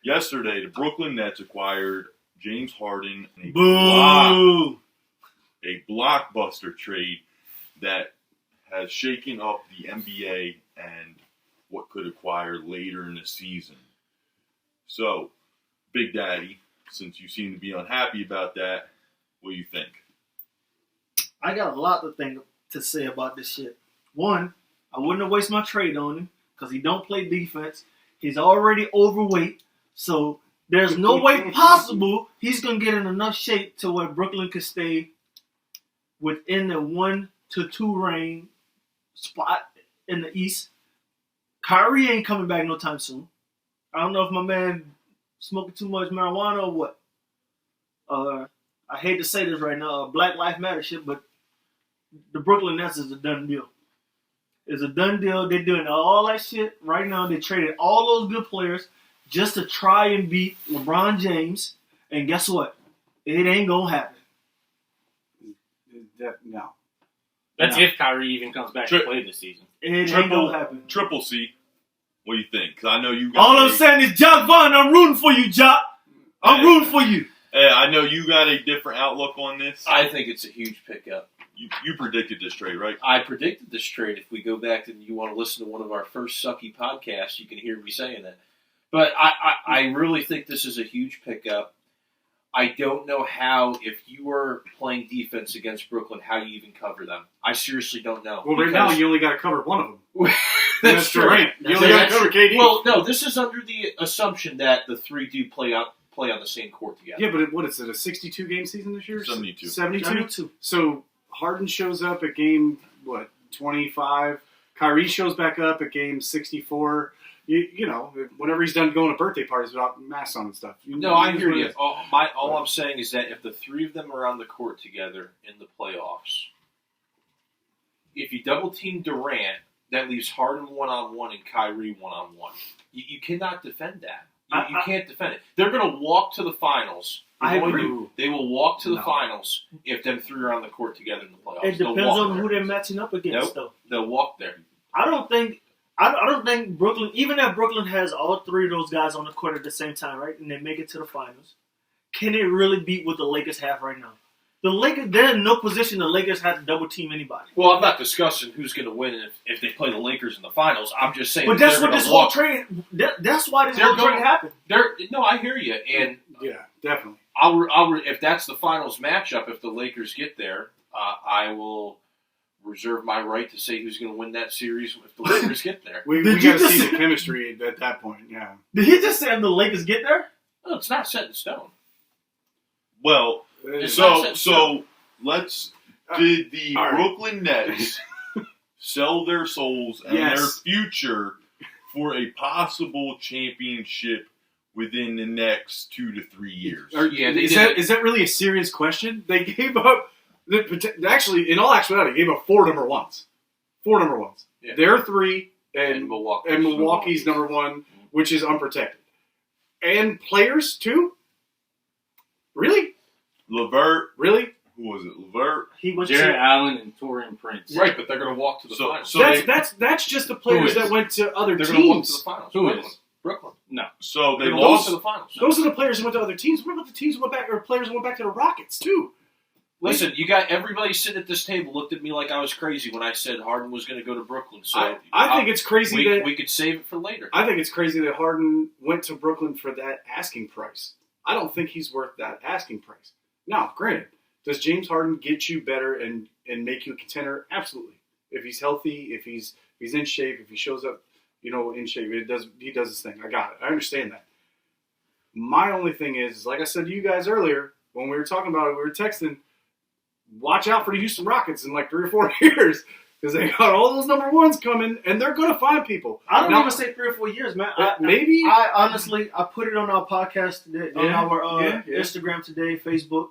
Yesterday, the Brooklyn Nets acquired James Harden in a blockbuster trade that has shaken up the NBA and what could acquire later in the season. So, Big Daddy, since you seem to be unhappy about that, what do you think? I got a lot to say about this shit. One, I wouldn't have wasted my trade on him because he don't play defense. He's already overweight, so there's no way possible he's going to get in enough shape to where Brooklyn could stay within the 1 to 2 range spot in the East. Kyrie ain't coming back no time soon. I don't know if my man smoking too much marijuana or what. I hate to say this right now, Black Lives Matter shit, but the Brooklyn Nets is a done deal. It's a done deal. They're doing all that shit right now. They traded all those good players just to try and beat LeBron James. And guess what? It ain't going to happen. No. That's if Kyrie even comes back to play this season. It ain't going to happen. Triple C, what do you think? Because I know you got all I'm saying is, Jock Vaughn, I'm rooting for you, Jock. I'm rooting for you. Hey, I know you got a different outlook on this. I think it's a huge pickup. You predicted this trade, right? I predicted this trade. If we go back and you want to listen to one of our first sucky podcasts, you can hear me saying that. But I really think this is a huge pickup. I don't know how, if you were playing defense against Brooklyn, how you even cover them. I seriously don't know. Well, right now you only got to cover one of them. That's true. Right. You only got to cover KD. Well, no, this is under the assumption that the three do play on the same court together. Yeah, but what is it, a 62-game season this year? 72. 72? So Harden shows up at game, 25? Kyrie shows back up at game 64. You know, whenever he's done going to birthday parties without masks on and stuff. No, I hear you. All I'm saying is that if the three of them are on the court together in the playoffs, if you double-team Durant, that leaves Harden one-on-one and Kyrie one-on-one. You cannot defend that. You can't defend it. They're going to walk to the finals. I agree. They will walk to the finals if them three are on the court together in the playoffs. It depends on who they're matching up against, though. They'll walk there. I don't think Brooklyn, even if Brooklyn has all three of those guys on the court at the same time, right, and they make it to the finals, can they really beat what the Lakers have right now? The Lakers, they're in no position the Lakers have to double team anybody. Well, I'm not discussing who's going to win if they play the Lakers in the finals. I'm just saying. But that's what this whole trade. That's why this whole trade happened. No, I hear you, and yeah, definitely. If that's the finals matchup, if the Lakers get there, I will reserve my right to say who's going to win that series if the Lakers get there. we got to see the chemistry at that point. Yeah. Did he just say if the Lakers get there? No, it's not set in stone. Well. So let's. Did the Brooklyn Nets sell their souls and their future for a possible championship within the next 2 to 3 years? Is that really a serious question? They gave up. Actually, in all actuality, they gave up 4 number ones. 4 number ones. Yeah. Their 3 and Milwaukee's number 1, which is unprotected, and players too. Really? LeVert. Really? Who was it? LeVert? He was Jared Allen and Torian Prince. Right, but they're going to walk to the finals. So that's just the players that went to other teams. They're going to walk to the finals. Who is? Brooklyn. No. So they lost to the finals. Those are the players who went to other teams. What about the teams who went back, or players who went back to the Rockets too? Listen, you got everybody sitting at this table looked at me like I was crazy when I said Harden was going to go to Brooklyn. So I think it's crazy that we could save it for later. I think it's crazy that Harden went to Brooklyn for that asking price. I don't think he's worth that asking price. Now, granted, does James Harden get you better and make you a contender? Absolutely. If he's healthy, if he's in shape, if he shows up, in shape, he does his thing. I got it. I understand that. My only thing is, like I said to you guys earlier, when we were talking about it, we were texting, watch out for the Houston Rockets in like 3 or 4 years because they got all those number ones coming, and they're going to find people. I don't even say 3 or 4 years, man. Maybe. I honestly put it on our podcast today, on our Instagram today, Facebook.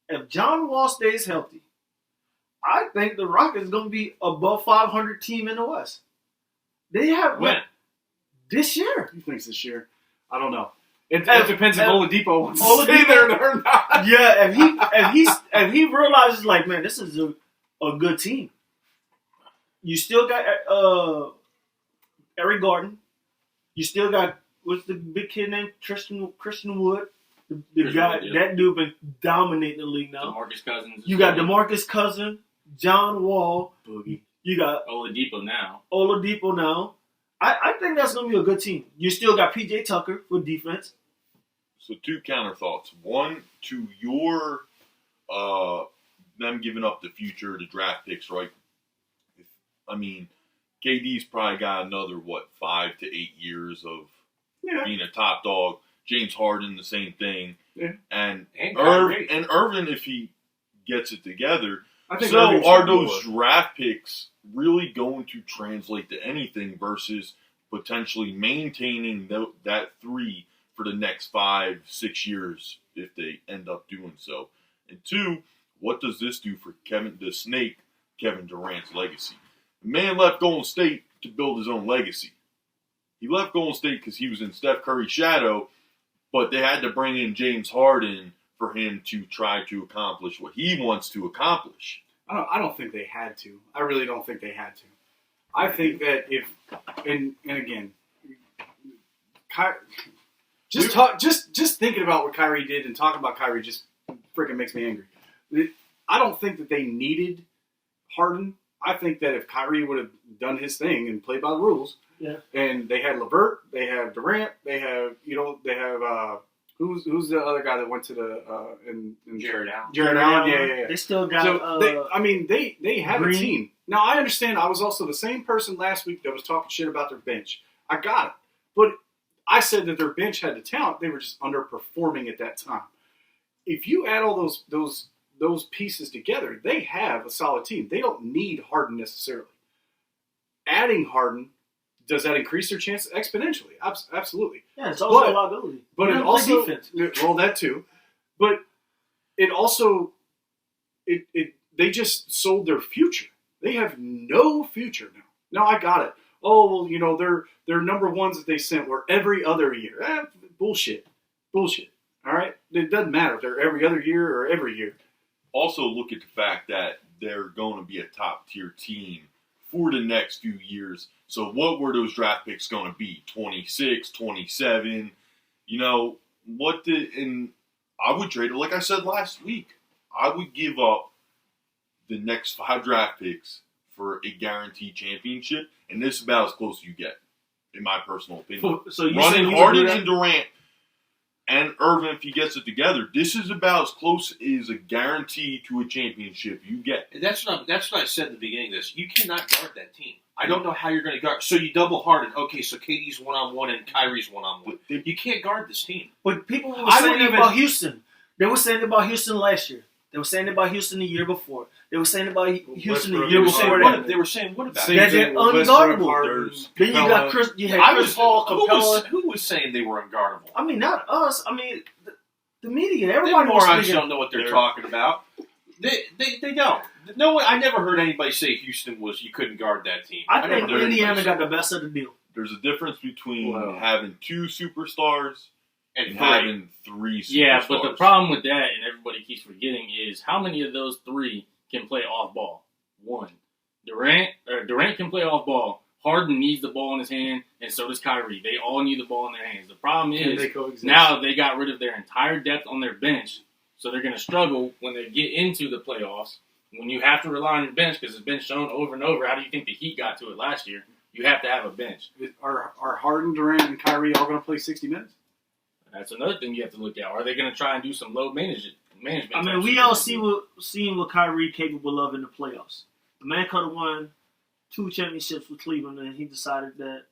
If John Wall stays healthy, I think the Rockets are going to be above 500 team in the West. They have when? This year. Who thinks this year? I don't know. It depends if Oladipo wants to stay there or not. Yeah, if he realizes like, man, this is a good team. You still got Eric Gordon. You still got what's the big kid named Christian Wood? The Christian guy, Wood, yeah. that dude been dominating the league now. DeMarcus Cousins. You got DeMarcus Cousins, John Wall. Boogie. You got Oladipo now. Oladipo now. I think that's going to be a good team. You still got PJ Tucker for defense. So 2 counter thoughts. One, to your them giving up the future, the draft picks, right? I mean, KD's probably got another, 5 to 8 years of being a top dog. James Harden, the same thing. Yeah. And Kyrie. Irvin, if he gets it together. I think So Irving's are gonna those do it. draft picks really going to translate to anything versus potentially maintaining that 3 for the next 5, 6 years if they end up doing so? And 2, what does this do for Kevin Durant's legacy? The man left Golden State to build his own legacy. He left Golden State because he was in Steph Curry's shadow, but they had to bring in James Harden for him to try to accomplish what he wants to accomplish. I don't think they had to. I really don't think they had to. I think that if and again, just thinking about what Kyrie did and talking about Kyrie just freaking makes me angry. I don't think that they needed Harden. I think that if Kyrie would have done his thing and played by the rules, and they had LeVert, they have Durant, they have who's the other guy that went to the in Jared Allen. Jared Allen, yeah. They still got. So they have Green. a team. Now I understand. I was also the same person last week that was talking shit about their bench. I got it, but I said that their bench had the talent. They were just underperforming at that time. If you add all those pieces together, they have a solid team. They don't need Harden necessarily. Adding Harden, does that increase their chances exponentially? Absolutely. Yeah, it's also a liability. But it also that too. But it also they just sold their future. They have no future now. Now I got it. Oh well, their number ones that they sent were every other year. Bullshit. All right, it doesn't matter if they're every other year or every year. Also, look at the fact that they're going to be a top-tier team for the next few years. So what were those draft picks going to be? 26, 27? And I would trade it, like I said last week. I would give up the next 5 draft picks for a guaranteed championship, and this is about as close as you get, in my personal opinion. So you running Harden and Durant and Irvin, if he gets it together, this is about as close as a guarantee to a championship you get. That's what I said at the beginning of this. You cannot guard that team. I don't know how you're going to guard. So you double Harden. Okay, so KD's one-on-one and Kyrie's one-on-one. You can't guard this team. But people were saying about Houston. They were saying about Houston last year. They were saying about Houston the year before. They were saying about Houston the year before that. They were saying what about that they're unguardable. Then you got Chris Paul, Capella. Who was saying they were unguardable? I mean, not us. I mean, the media. The Everybody morons don't know what they're talking about. They don't. No one. I never heard anybody say Houston you couldn't guard that team. I think Indiana got the best of the deal. There's a difference between having 2 superstars and three. having 3 superstars. Yeah, but the problem with that, and everybody keeps forgetting, is how many of those 3 can play off ball? 1. Durant can play off ball. Harden needs the ball in his hand, and so does Kyrie. They all need the ball in their hands. The problem is now they got rid of their entire depth on their bench, so they're going to struggle when they get into the playoffs. When you have to rely on your bench, because it's been shown over and over, how do you think the Heat got to it last year? You have to have a bench. Are Harden, Durant, and Kyrie all going to play 60 minutes? That's another thing you have to look at. Are they going to try and do some load management? I mean, we all seen what Kyrie capable of in the playoffs. The man could have won 2 championships with Cleveland, and he decided that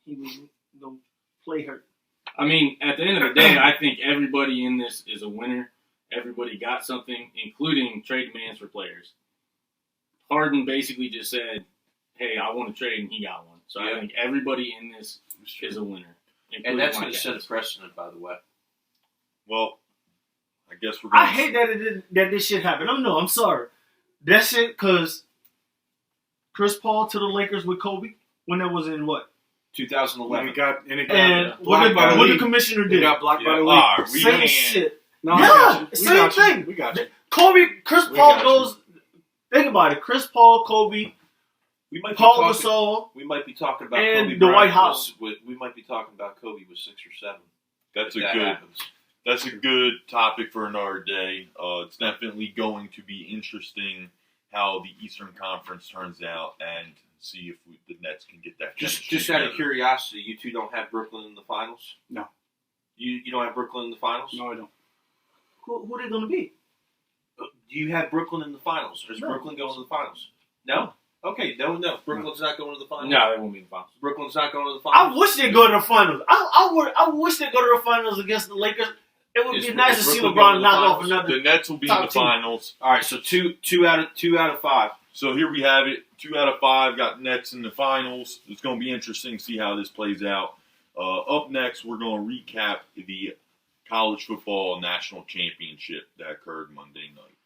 he was going to play hurt. I mean, at the end of the day, I think everybody in this is a winner. Everybody got something, including trade demands for players. Harden basically just said, hey, I want to trade, and he got one. So I think everybody in this is a winner. And that's going to set a precedent, by the way. Well, I guess we're going I hate that this shit happened. I'm sorry. That shit, because Chris Paul to the Lakers with Kobe, when that was in what? 2011. And what the commissioner did. It got blocked by the league. Same shit. No, same thing. We got you. Chris Paul goes. Think about it. Chris Paul, Kobe, We might be Paul talking, Gasol. We might be talking about and Kobe Dwight Bryant. Howard. We might be talking about Kobe with 6 or 7. That's a if that good. happens. That's a good topic for another day. It's definitely going to be interesting how the Eastern Conference turns out and see if the Nets can get that. Just out of curiosity, you two don't have Brooklyn in the finals? No. You don't have Brooklyn in the finals? No, I don't. Who are they going to be? Do you have Brooklyn in the finals? Or is No. Brooklyn going to the finals? No? Okay, no. Brooklyn's not going to the finals? No, they won't be in the finals. Brooklyn's not going to the I finals? wish they'd go to the finals. I wish they'd go to the finals against the Lakers. It would be nice to see Brooklyn going to LeBron the knock off finals? another. The Nets will be in Top the team. finals. All right, so two out of 5. So here we have it. 2 out of 5 got Nets in the finals. It's going to be interesting to see how this plays out. Up next, we're going to recap the college football national championship that occurred Monday night.